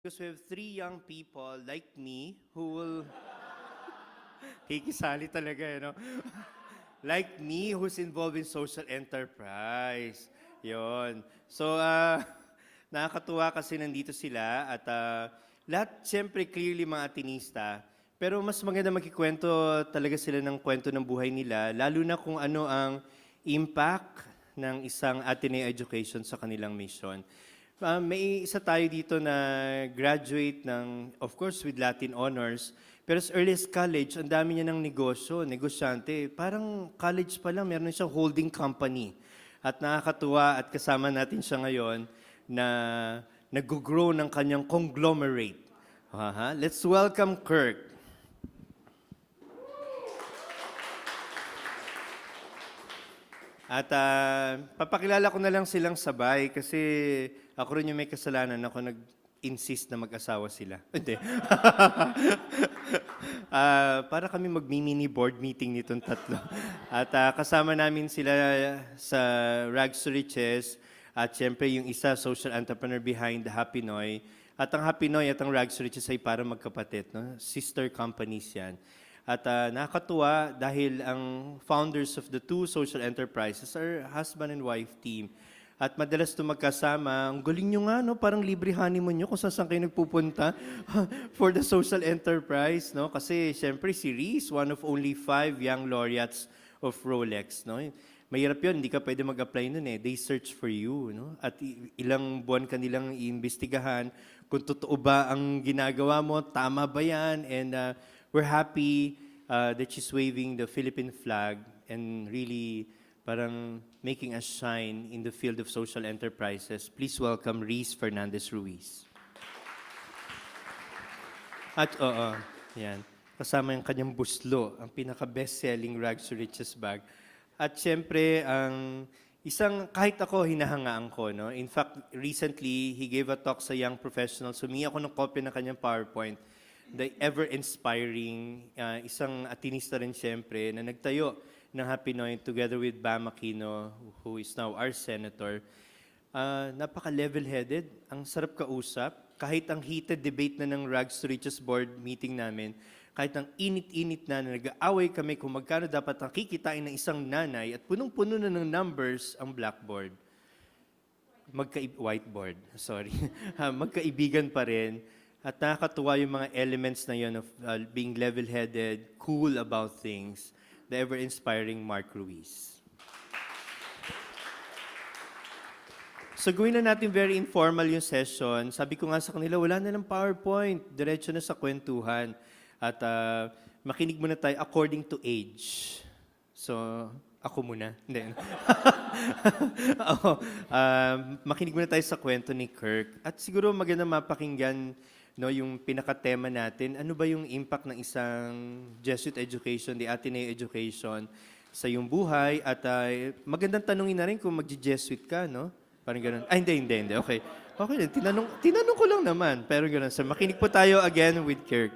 Because we have three young people like me who will... Kikisali talaga, like me, who's involved in social enterprise. Yon. So, nakakatuwa kasi nandito sila at lahat, siyempre, clearly mga atinista. Pero mas maganda magkikwento talaga sila ng kwento ng buhay nila, lalo na kung ano ang impact ng isang Ateneo education sa kanilang mission. May isa tayo dito na graduate ng, of course, with Latin honors. Pero as early as college, ang dami niya ng negosyo, negosyante. Parang college pa lang, meron siyang holding company. At nakakatuwa at kasama natin siya ngayon na nag-grow ng kanyang conglomerate. Let's welcome Kirk. At papakilala ko na lang silang sabay kasi ako rin yung may kasalanan ako nag-insist na mag-asawa sila. Hindi. Para kami mag-mini board meeting nitong tatlo. At kasama namin sila sa Rags to Riches at syempre yung isa social entrepreneur behind the Happy Noy. At ang Happy Noy at ang Rags to Riches ay para magkapatid. No? Sister companies yan. At nakakatuwa dahil ang founders of the two social enterprises are husband and wife team. At madalas ito magkasama. Ang galing nyo nga, no? Parang libre honeymoon nyo kung saan kayo nagpupunta for the social enterprise. No? Kasi syempre si Reese, one of only 5 young laureates of Rolex. No? Mahirap yun, hindi ka pwede mag-apply nun eh. They search for you. No? At ilang buwan ka nilang iimbestigahan kung totoo ba ang ginagawa mo, tama ba yan, and we're happy that she's waving the Philippine flag and really parang making us shine in the field of social enterprises. Please welcome Reese Fernandez Ruiz. At yan. Kasama yung kanyang buslo, ang pinaka-best-selling Rags to Riches bag. At syempre, ang kahit ako, hinahangaan ko. No? In fact, recently, he gave a talk sa young professionals. Humingi ako ng copy ng kanyang PowerPoint. The ever-inspiring, isang atinista rin siyempre, na nagtayo ng Happy Noy together with Bam Aquino, who is now our senator. Napaka-level-headed, ang sarap kausap. Kahit ang heated debate na ng Rags to Riches board meeting namin, kahit ang init-init na nag-aaway kami kung magkano dapat ang kikitain ng isang nanay at punong-puno na ng numbers ang blackboard. Whiteboard, sorry. Magkaibigan pa rin. At nakakatuwa yung mga elements na yun of being level-headed, cool about things, the ever-inspiring Mark Ruiz. So gawin na natin very informal yung session. Sabi ko nga sa kanila, wala na ng PowerPoint, diretso na sa kwentuhan. At makinig muna tayo according to age. So, ako muna. Hindi. Makinig muna tayo sa kwento ni Kirk. At siguro maganda mapakinggan yung pinaka-tema natin. Ano ba yung impact ng isang Jesuit education, the Ateneo education, sa iyong buhay? At magandang tanungin na rin kung mag-Jesuit ka, no? Parang gano'n. Hindi. Okay. Okay, tinanong ko lang naman. Pero gano'n. So, makinig po tayo again with Kirk.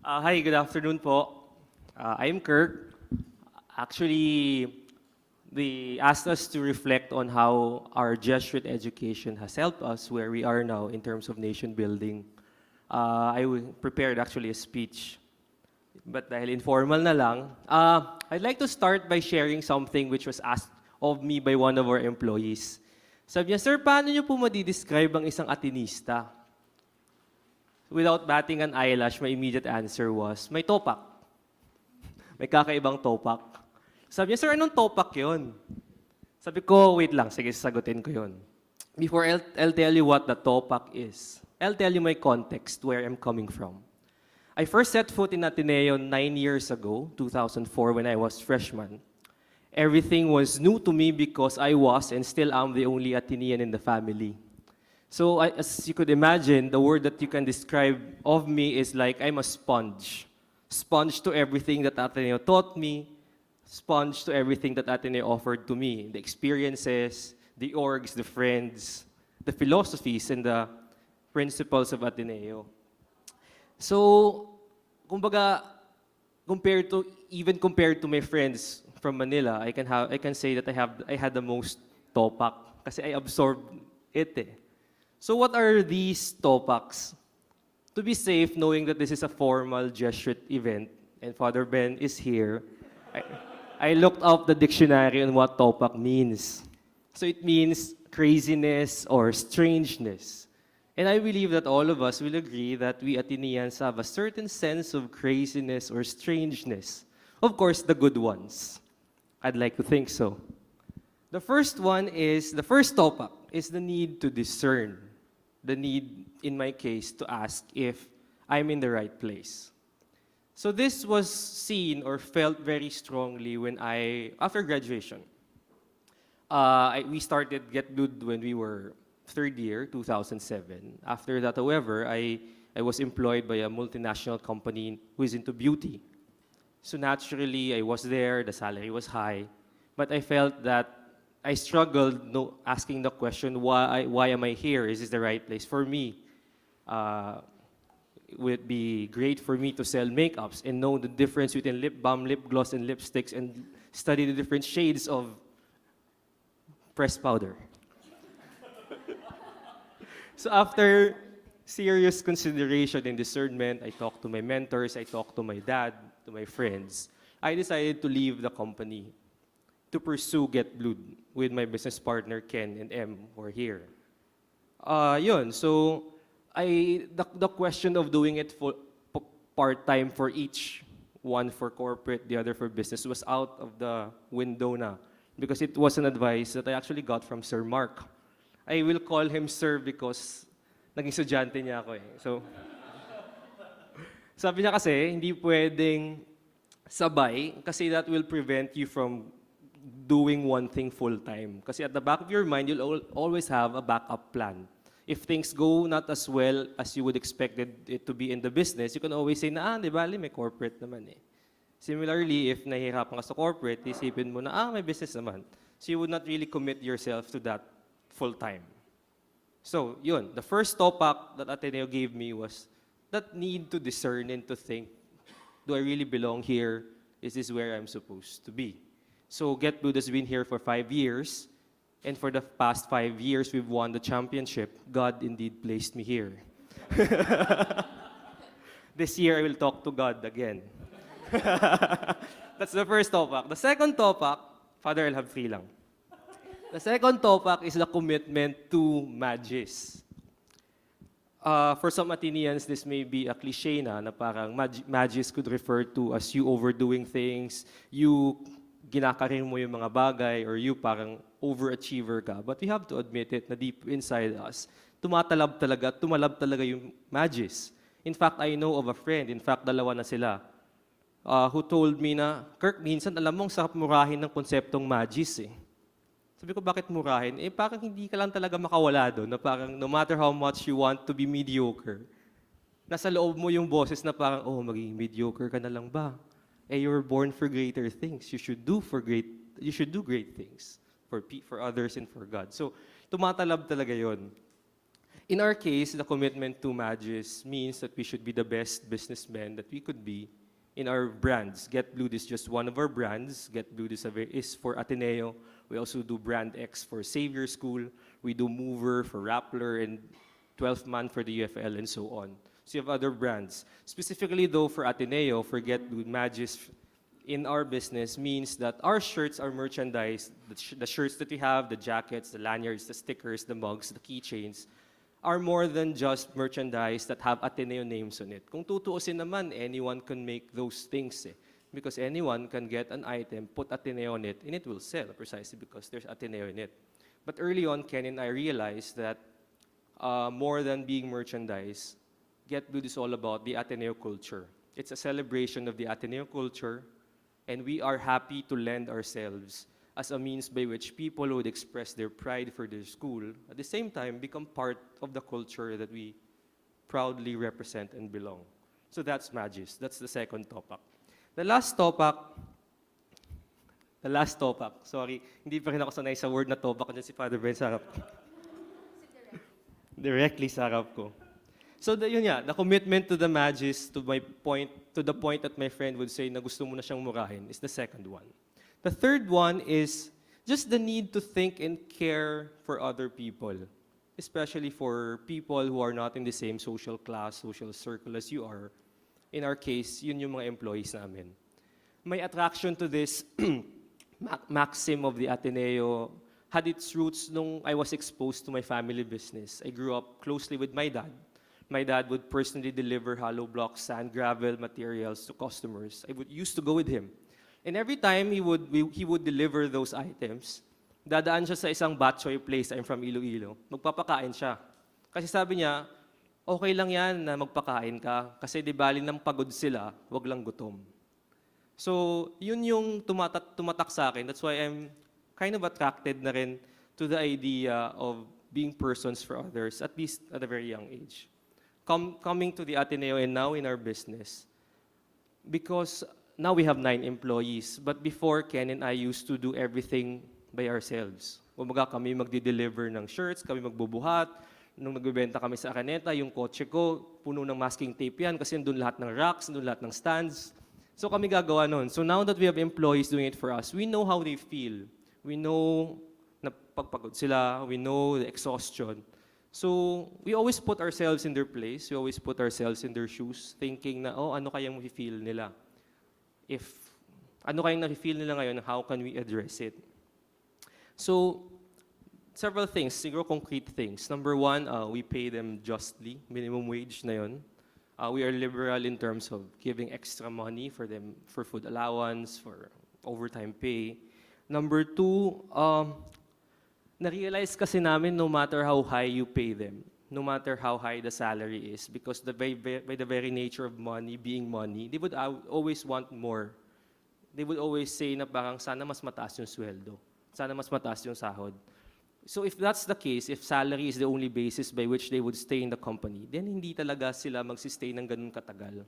Hi, good afternoon po. I'm Kirk. Actually, they asked us to reflect on how our Jesuit education has helped us where we are now in terms of nation building. I prepared actually a speech, but dahil informal na lang, I'd like to start by sharing something which was asked of me by one of our employees. Sabi niya, "Sir, paano niyo po madi-describe ang isang atinista?" Without batting an eyelash, my immediate answer was, may topak. May kakaibang topak. Sabi niya, "Sir, anong topak yun?" Sabi ko, wait lang, sige, sasagutin ko yun. Before I'll tell you what the topak is, I'll tell you my context, where I'm coming from. I first set foot in Ateneo 9 years ago, 2004, when I was freshman. Everything was new to me because I was and still am the only Atenean in the family. So as you could imagine, the word that you can describe of me is like I'm a sponge. Sponge to everything that Ateneo taught me, sponge to everything that Ateneo offered to me, the experiences, the orgs, the friends, the philosophies, and the principles of Ateneo. So, kumbaga, compared to my friends from Manila, I can say that I had the most topak kasi I absorbed it eh. So what are these TOPACs? To be safe, knowing that this is a formal Jesuit event, and Father Ben is here, I, I looked up the dictionary on what TOPAC means. So it means craziness or strangeness. And I believe that all of us will agree that we Athenians have a certain sense of craziness or strangeness. Of course, the good ones. I'd like to think so. The first TOPAC is the need to discern. The need, in my case, to ask if I'm in the right place. So this was seen or felt very strongly when after graduation, we started Get Blued when we were third year, 2007. After that, however, I was employed by a multinational company who is into beauty. So naturally, I was there, the salary was high, but I felt that I struggled asking the question, why am I here? Is this the right place for me? Would it be great for me to sell makeups and know the difference between lip balm, lip gloss, and lipsticks and study the different shades of pressed powder? So after serious consideration and discernment, I talked to my mentors, I talked to my dad, to my friends. I decided to leave the company to pursue Get Blued with my business partner Ken and Em, who are here. So the question of doing it for part-time for each, one for corporate, the other for business, was out of the window na, because it was an advice that I actually got from Sir Mark. I will call him Sir because naging estudyante niya ako eh. So, sabi niya kasi, hindi pwedeng sabay kasi that will prevent you from doing one thing full-time. Kasi at the back of your mind, you'll always have a backup plan. If things go not as well as you would expect it to be in the business, you can always say na, di bali, may corporate naman eh. Similarly, if nahihirapan ka sa corporate, isipin mo na, may business naman. So you would not really commit yourself to that full-time. So, yun. The first TOPAC that Ateneo gave me was that need to discern and to think, do I really belong here? Is this where I'm supposed to be? So, Get Blued has been here for 5 years. And for the past 5 years, we've won the championship. God indeed placed me here. This year, I will talk to God again. That's the first TOPAC. The second TOPAC, Father, I'll have 3 lang. The second TOPAC is the commitment to Magis. For some Athenians, this may be a cliche na parang Magis could refer to as you overdoing things, you ginakarir mo yung mga bagay, or you parang overachiever ka. But we have to admit it na deep inside us, tumalab talaga yung Magis. In fact, I know of a friend, in fact, 2 na sila, who told me na, Kirk, minsan alam mo, ang sarap murahin ng konseptong Magis eh. Sabi ko, bakit murahin? Eh, parang hindi ka lang talaga makawala doon, na parang no matter how much you want to be mediocre, nasa loob mo yung boses na parang, maging mediocre ka na lang ba? Eh, you were born for greater things. You should do great things for others and for God. So, tumatalab talaga yon. In our case, the commitment to Magis means that we should be the best businessmen that we could be in our brands. Get Blued is just one of our brands. Get Blued is for Ateneo. We also do Brand X for Xavier School. We do Mover for Rappler and 12th Man for the UFL and so on. So you have other brands. Specifically though for Ateneo, for Get Blued, Magis in our business means that our shirts are merchandise. The shirts that we have, the jackets, the lanyards, the stickers, the mugs, the keychains, are more than just merchandise that have Ateneo names on it. Kung tutuusin naman, anyone can make those things eh. Because anyone can get an item, put Ateneo on it, and it will sell precisely because there's Ateneo in it. But early on, Ken and I realized that more than being merchandise, Get Blued is all about the Ateneo culture. It's a celebration of the Ateneo culture, and we are happy to lend ourselves as a means by which people would express their pride for their school, at the same time become part of the culture that we proudly represent and belong. So that's Magis. That's the second TOPAC. The last TOPAC, sorry, hindi pa rin ako sanay sa word na TOPAC, kasi si Father Ben sa harap ko. Directly sa harap ko. So yun nga, the commitment to the Magis, to the point that my friend would say na gusto mo na siyang murahin, is the second one. The third one is just the need to think and care for other people. especially for people who are not in the same social class, social circle as you are. In our case, yun yung mga employees namin. My attraction to this maxim of the Ateneo had its roots nung I was exposed to my family business. I grew up closely with my dad. My dad would personally deliver hollow blocks, sand, gravel materials to customers. Used to go with him. And every time he would deliver those items, dadaan siya sa isang batchoy place. I'm from Iloilo. Magpapakain siya. Kasi sabi niya, okay lang yan na magpakain ka kasi di bali ng pagod sila, wag lang gutom. So, yun yung tumatak sa akin. That's why I'm kind of attracted na rin to the idea of being persons for others, at least at a very young age. Coming to the Ateneo and now in our business, because now we have 9 employees, but before, Ken and I used to do everything by ourselves. Umaga kami magdi-deliver ng shirts, kami magbubuhat. Nung nagbebenta kami sa Araneta, yung kotse ko, puno ng masking tape yan kasi nandun lahat ng racks, nandun lahat ng stands. So kami gagawa nun. So now that we have employees doing it for us, we know how they feel. We know na pagpagod sila, we know the exhaustion. So we always put ourselves in their place, we always put ourselves in their shoes, thinking na, oh, ano kayang feel nila? Ano kayang nafe-feel nila ngayon, how can we address it? So, several things, siguro concrete things. Number one, we pay them justly, minimum wage na yun. We are liberal in terms of giving extra money for them, for food allowance, for overtime pay. Number two, na-realize kasi namin no matter how high you pay them, no matter how high the salary is, because by the very nature of money being money, they would always want more. They would always say na parang sana mas mataas yung sweldo, sana mas mataas yung sahod. So if that's the case, if salary is the only basis by which they would stay in the company, then hindi talaga sila magsistay ng ganun katagal.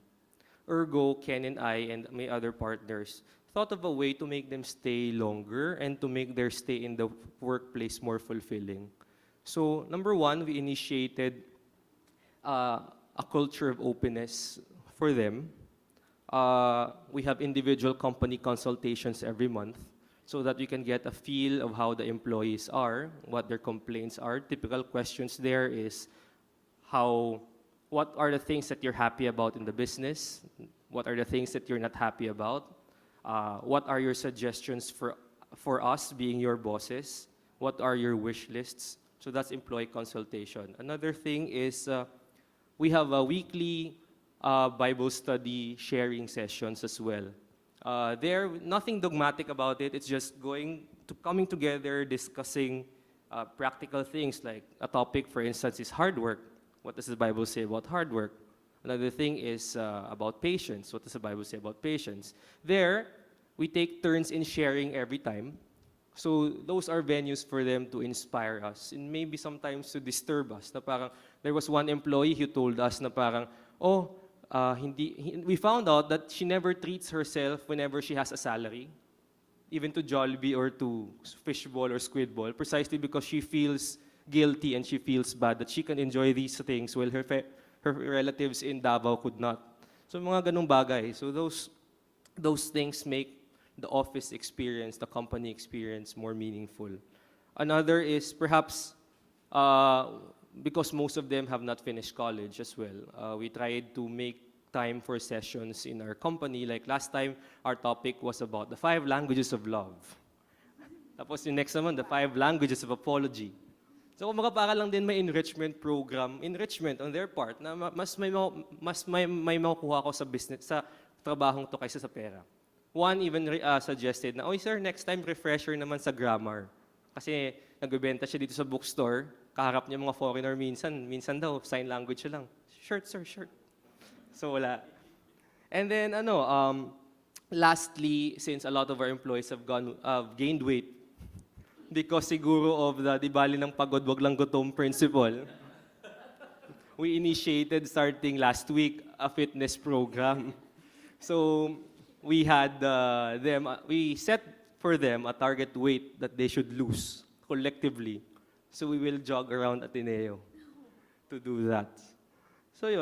Ergo, Ken and I and my other partners thought of a way to make them stay longer and to make their stay in the workplace more fulfilling. So number one, we initiated a culture of openness for them. We have individual company consultations every month so that we can get a feel of how the employees are, what their complaints are. Typical questions there is what are the things that you're happy about in the business? What are the things that you're not happy about? What are your suggestions for us being your bosses? What are your wish lists? So that's employee consultation. Another thing is we have a weekly Bible study sharing sessions as well. There, nothing dogmatic about it. It's just coming together, discussing practical things like a topic, for instance, is hard work. What does the Bible say about hard work? Another thing is about patience. What does the Bible say about patience? There, we take turns in sharing every time. So those are venues for them to inspire us and maybe sometimes to disturb us. Na parang, there was one employee who told us na parang, we found out that she never treats herself whenever she has a salary, even to Jollibee or to Fishball or Squidball, precisely because she feels guilty and she feels bad that she can enjoy these things while her relatives in Davao could not. So mga ganung bagay. So those things make the office experience, the company experience more meaningful. Another is perhaps because most of them have not finished college as well. We tried to make time for sessions in our company. Like last time, our topic was about the 5 languages of love. Tapos yung next naman, the 5 languages of apology. So kumbaga para lang din may enrichment program, enrichment on their part, na mas may makukuha ko sa business, sa trabahong to kaysa sa pera. One even suggested na, sir, next time refresher naman sa grammar. Kasi nagbebenta siya dito sa bookstore, kaharap niya mga foreigner minsan daw, sign language siya lang. Shirt, sir, shirt. So wala. And then lastly, since a lot of our employees have gained weight, because siguro of the di bali ng pagod, wag lang gutom principle, we initiated starting last week a fitness program. So we had we set for them a target weight that they should lose collectively. So we will jog around Ateneo to do that. So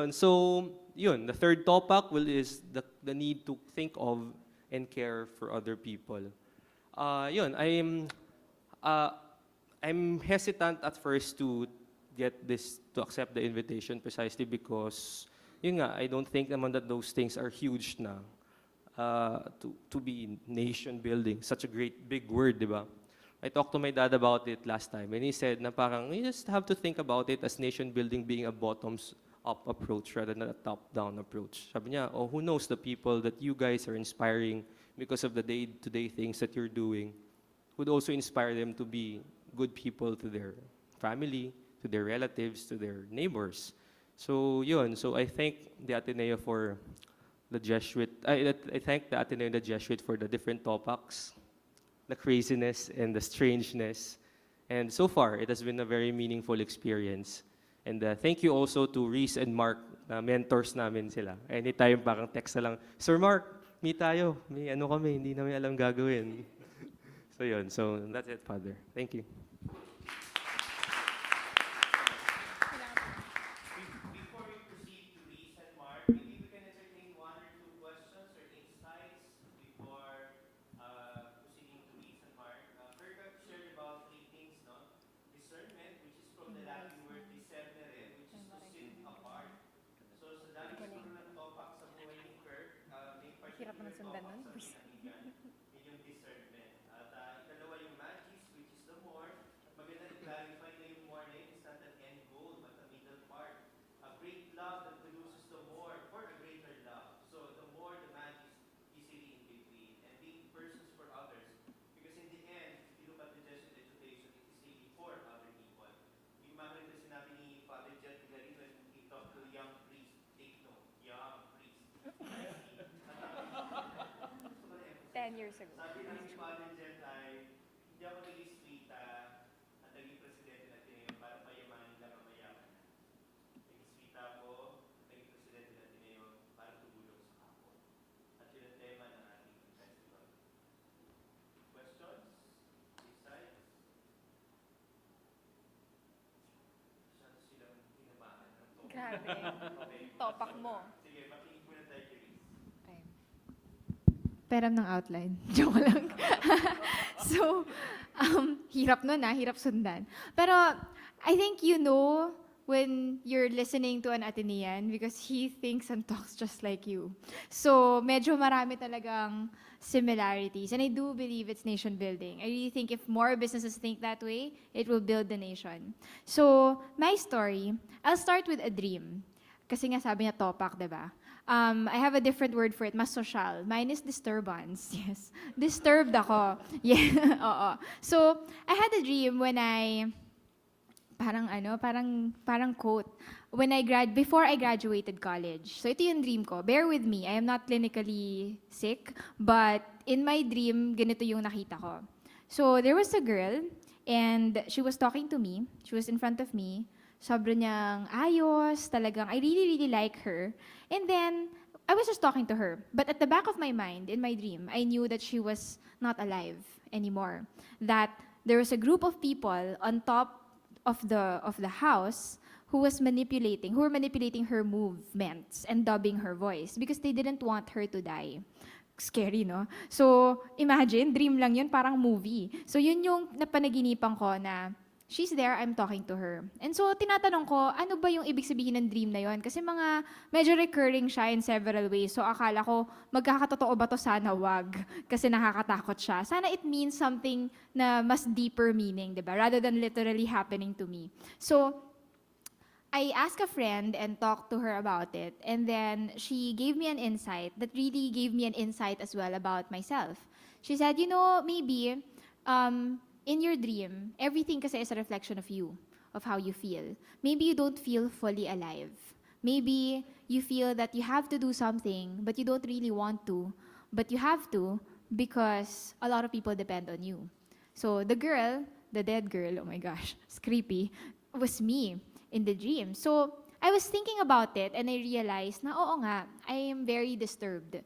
yun. The third topic is the need to think of and care for other people. I'm hesitant at first to accept the invitation precisely because, yun nga, I don't think naman that those things are huge na to be nation building. Such a great big word, di ba? I talked to my dad about it last time, and he said na parang you just have to think about it as nation building being a bottoms-up approach rather than a top-down approach. Sabi niya, oh, who knows the people that you guys are inspiring because of the day-to-day things that you're doing would also inspire them to be good people to their family, to their relatives, to their neighbors. So yun, so I thank the Ateneo for the Jesuit, I thank the Ateneo and the Jesuit for the different topics, the craziness and the strangeness. And so far, it has been a very meaningful experience. And thank you also to Reese and Mark, mentors namin sila. Anytime parang text na lang, Sir Mark, meet tayo. May ano kami, hindi namin alam gagawin. So yun, so that's it, Father. Thank you. Before we proceed to Reese and Mark, maybe we can entertain one or two questions or insights before proceeding to Reese and Mark. Kirk shared about three things, no? Discernment, which is from the Latin word discernere, which is to sit apart. So sa dami siguro ng topak sa buhay ni Kirk, may Hirap particular na sundan topak nun. sa pinakinggan. Yun yung discernment. At ikalawa yung magis, which is the more. Maganda i-clarify na yung more na yun is not an end goal, but a middle part. A great love that produces the more for a greater love. So the more, the magis easily in between. And being persons for others. Because in the end, if you look at the Jesuit education, it is really for other people. Yung mga rin na sinabi ni Father Jet Villarin when he talked to the young priest, take note, young priest. 10 years ago. Sabi ng si Father Jet ay, hindi ako naging sweeta at naging presidente ng Ateneo para payamanin lang ang mayaman. Naging sweeta ako at naging presidente ng Ateneo para tumulong sa kapwa. At yun ang tema ng ating festival. Questions? Insights? Masyado silang tinamaan ng topic. Grabe. Okay. Topak mo. Sige, makinig muna tayo kay Reese. Okay. Peram ng outline. Joke lang. So, hirap nun hirap sundan. Pero, I think you know when you're listening to an Atenean because he thinks and talks just like you. So, medyo marami talagang similarities. And I do believe it's nation building. I really think if more businesses think that way, it will build the nation. So, my story, I'll start with a dream. Kasi nga sabi niya topak, diba? I have a different word for it, mas social. Mine is disturbance. Yes. Disturbed ako. Yeah, oo. So, I had a dream when I, parang quote, before I graduated college. So, ito yung dream ko. Bear with me, I am not clinically sick, but in my dream, ganito yung nakita ko. So, there was a girl, and she was talking to me. She was in front of me. Sobrang niyang ayos, talagang, I really, really like her. And then, I was just talking to her. But at the back of my mind, in my dream, I knew that she was not alive anymore. That there was a group of people on top of the house who were manipulating her movements and dubbing her voice because they didn't want her to die. Scary, no? So, imagine, dream lang yun, parang movie. So, yun yung napanaginipan ko na she's there, I'm talking to her. And so, tinatanong ko, ano ba yung ibig sabihin ng dream na yon? Kasi medyo recurring siya in several ways. So, akala ko, magkakatotoo ba to? Sana wag. Kasi nakakatakot siya. Sana it means something na mas deeper meaning, di ba? Rather than literally happening to me. So, I asked a friend and talked to her about it. And then, she gave me an insight that really gave me an insight as well about myself. She said, maybe, in your dream, everything kasi is a reflection of you, of how you feel. Maybe you don't feel fully alive. Maybe you feel that you have to do something, but you don't really want to. But you have to because a lot of people depend on you. So the girl, the dead girl, oh my gosh, it's creepy, was me in the dream. So I was thinking about it and I realized na oo nga, I am very disturbed.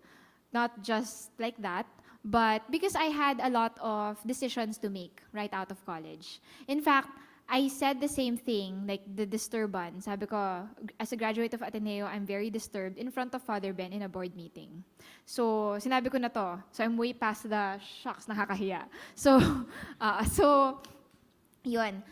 Not just like that, but because I had a lot of decisions to make right out of college. In fact, I said the same thing, like the disturbance. Sabi ko, as a graduate of Ateneo, I'm very disturbed in front of Father Ben in a board meeting. So, sinabi ko na to. So, I'm way past the, shucks, nakakahiya. So, Yun.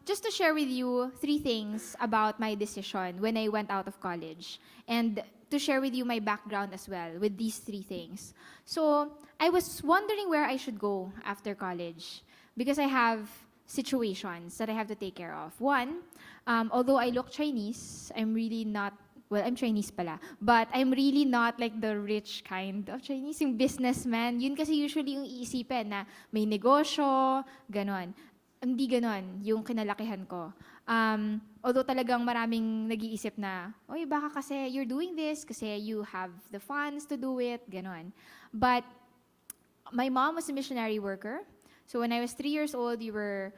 Just to share with you 3 things about my decision when I went out of college. And to share with you my background as well with these 3 things. So, I was wondering where I should go after college because I have situations that I have to take care of. One, although I look Chinese, I'm really not, well, I'm Chinese pala, but I'm really not like the rich kind of Chinese, yung businessman. Yun kasi usually yung iisipin na may negosyo, ganon. Hindi ganon yung kinalakihan ko. Although talagang maraming nag-iisip na, oy, baka kasi you're doing this kasi you have the funds to do it, ganon. But my mom was a missionary worker. So when I was 3 years old, we were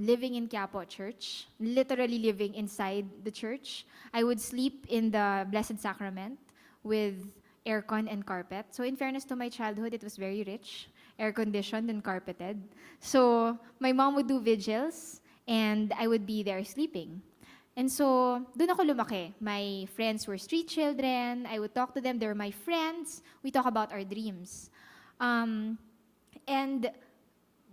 living in Quiapo Church, literally living inside the church. I would sleep in the Blessed Sacrament with aircon and carpet. So in fairness to my childhood, it was very rich, air-conditioned and carpeted. So my mom would do vigils, and I would be there sleeping. And so, doon ako lumaki. My friends were street children. I would talk to them. They were my friends. We talk about our dreams. And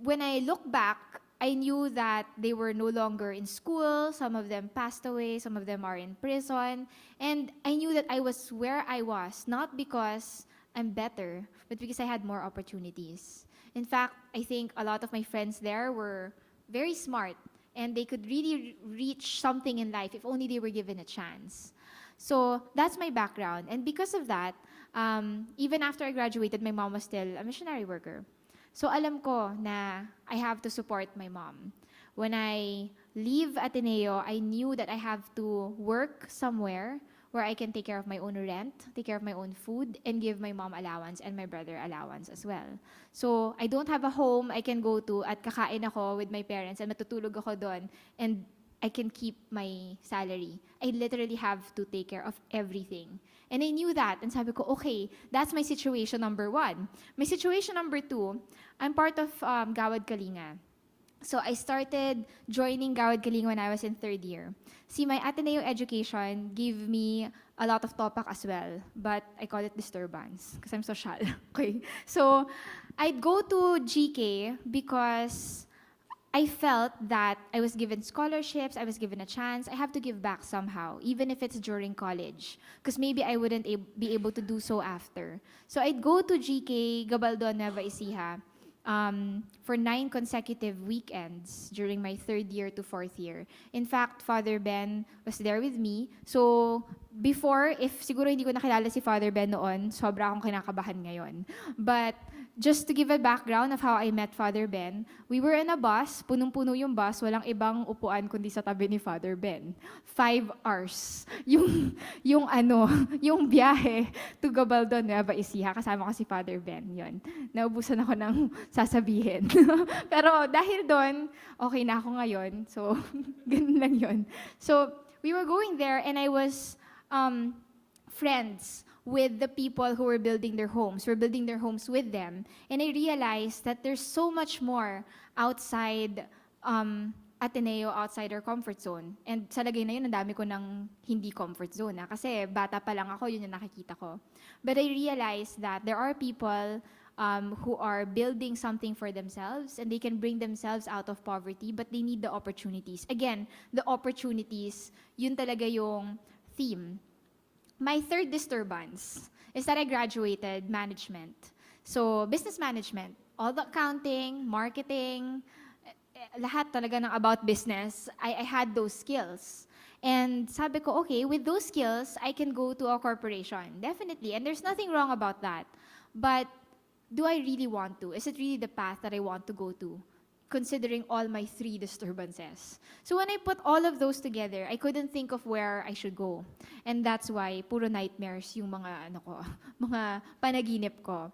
when I look back, I knew that they were no longer in school. Some of them passed away. Some of them are in prison. And I knew that I was where I was, not because I'm better, but because I had more opportunities. In fact, I think a lot of my friends there were very smart, and they could really reach something in life if only they were given a chance. So that's my background. And because of that, even after I graduated, my mom was still a missionary worker. So alam ko na I have to support my mom. When I leave Ateneo, I knew that I have to work somewhere where I can take care of my own rent, take care of my own food, and give my mom allowance and my brother allowance as well. So I don't have a home I can go to at kakain ako with my parents and matutulog ako doon and I can keep my salary. I literally have to take care of everything. And I knew that. And sabi ko, okay, that's my situation number 1. My situation number 2, I'm part of Gawad Kalinga. So I started joining Gawad Kalinga when I was in 3rd year. See, my Ateneo education gave me a lot of topak as well, but I call it disturbance because I'm social. Okay, so I'd go to GK because I felt that I was given scholarships, I was given a chance, I have to give back somehow, even if it's during college, because maybe I wouldn't be able to do so after. So I'd go to GK, Gabaldon, Nueva Ecija, for 9 consecutive weekends during my 3rd year to 4th year. In fact, Father Ben was there with me. So, before, if siguro hindi ko nakilala si Father Ben noon, sobra akong kinakabahan ngayon. But, just to give a background of how I met Father Ben, we were in a bus, punong-puno yung bus, walang ibang upuan kundi sa tabi ni Father Ben. 5 hours. Yung biyahe to Gabaldon, Nueva Ecija, kasama ko si Father Ben, yun. Naubusan ako ng sasabihin. Pero dahil doon, okay na ako ngayon. So, ganun lang yun. So, we were going there and I was friends with the people who were building their homes. We're building their homes with them. And I realized that there's so much more outside Ateneo, outside our comfort zone. And sa lagay na yun, ang dami ko ng hindi comfort zone. Kasi bata pa lang ako, yun yung nakikita ko. But I realized that there are people who are building something for themselves and they can bring themselves out of poverty, but they need the opportunities. Again, the opportunities, yun talaga yung theme. My 3rd disturbance is that I graduated management. So, business management, all the accounting, marketing, lahat talaga ng about business, I had those skills. And sabi ko, okay, with those skills, I can go to a corporation. Definitely. And there's nothing wrong about that. But do I really want to? Is it really the path that I want to go to? Considering all my 3 disturbances. So when I put all of those together, I couldn't think of where I should go. And that's why puro nightmares yung mga mga panaginip ko.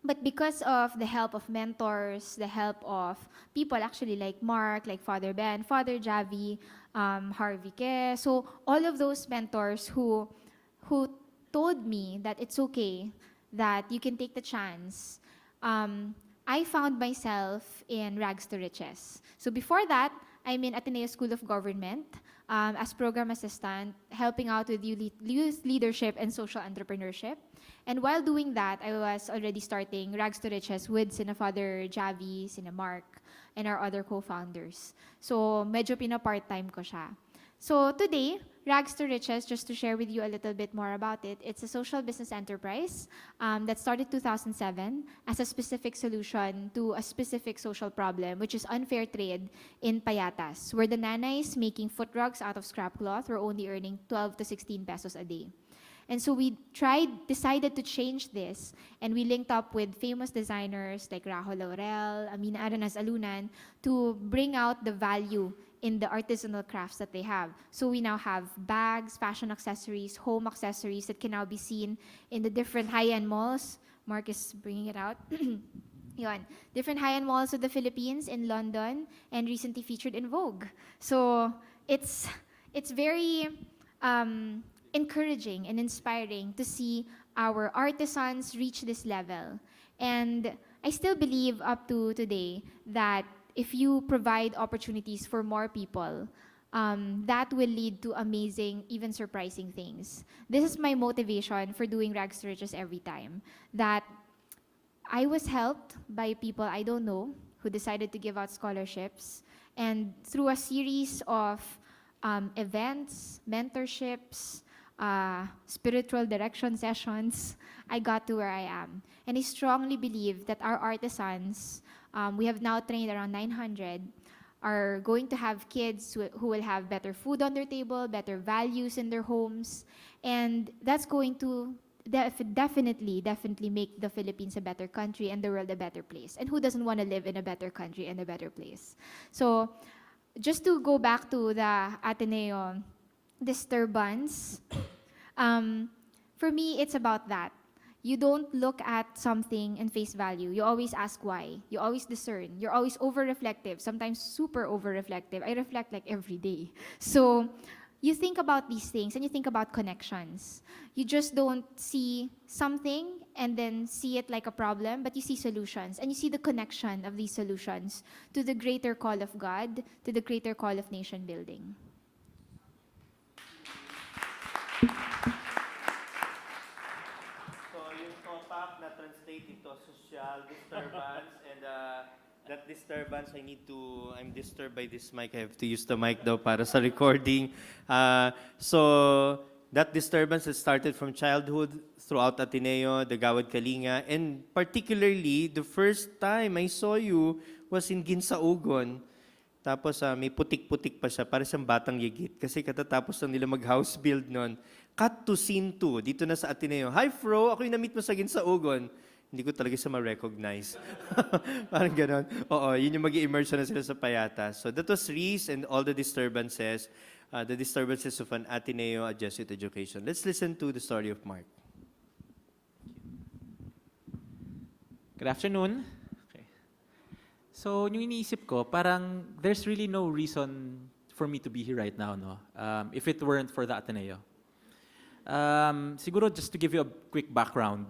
But because of the help of mentors, the help of people actually like Mark, like Father Ben, Father Javi, Harvey Ke, so all of those mentors who told me that it's okay, that you can take the chance, I found myself in Rags to Riches. So before that, I'm in Ateneo School of Government as program assistant, helping out with youth leadership and social entrepreneurship. And while doing that, I was already starting Rags to Riches with Sina Father Javi, Sina Mark, and our other co-founders. So medyo pina-part-time ko siya. So today, Rags to Riches, just to share with you a little bit more about it, it's a social business enterprise that started 2007 as a specific solution to a specific social problem, which is unfair trade in payatas, where the nanays making foot rugs out of scrap cloth were only earning 12 to 16 pesos a day. And so we decided to change this, and we linked up with famous designers like Rahul Laurel, Amina Aranas Alunan, to bring out the value in the artisanal crafts that they have. So we now have bags, fashion accessories, home accessories that can now be seen in the different high-end malls. Mark is bringing it out. Yun. Different high-end malls of the Philippines, in London, and recently featured in Vogue. So it's very encouraging and inspiring to see our artisans reach this level. And I still believe up to today that if you provide opportunities for more people, that will lead to amazing, even surprising things. This is my motivation for doing Rags to Riches every time. That I was helped by people I don't know who decided to give out scholarships. And through a series of events, mentorships, spiritual direction sessions, I got to where I am. And I strongly believe that our artisans, we have now trained around 900, are going to have kids who will have better food on their table, better values in their homes, and that's going to definitely make the Philippines a better country and the world a better place. And who doesn't want to live in a better country and a better place? So just to go back to the Ateneo disturbance, for me, it's about that. You don't look at something in face value. You always ask why. You always discern. You're always over-reflective, sometimes super over-reflective. I reflect like every day. So you think about these things and you think about connections. You just don't see something and then see it like a problem, but you see solutions. And you see the connection of these solutions to the greater call of God, to the greater call of nation building. So yung TOPAC na translate into social disturbance and that disturbance, I'm disturbed by this mic. I have to use the mic daw para sa recording. So that disturbance has started from childhood throughout Ateneo, the Gawad Kalinga, and particularly the first time I saw you was in Ginsaugon. Tapos may putik-putik pa siya, para siyang batang yigit. Kasi katatapos lang nila mag-house build nun. Cut to scene 2, dito na sa Ateneo. Hi, Fro! Ako yung na-meet mo sa Ginsaugon. Hindi ko talaga siya ma-recognize. Parang ganon. Oo, yun yung mag-i-immerse na sila sa Payata. So that was Reese and all the disturbances of an Ateneo at Jesuit education. Let's listen to the story of Mark. Good afternoon. Okay. So, yung iniisip ko, parang there's really no reason for me to be here right now, no? If it weren't for the Ateneo. Siguro just to give you a quick background,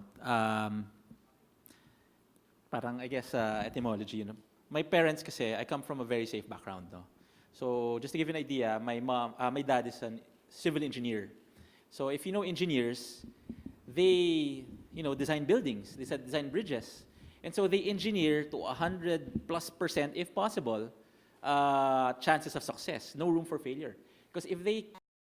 parang I guess etymology, you know. My parents kasi, I come from a very safe background, no? So, just to give you an idea, my dad is a civil engineer. So, if you know engineers, they, design buildings, they design bridges. And so they engineer to 100+% if possible, chances of success, no room for failure. Because if they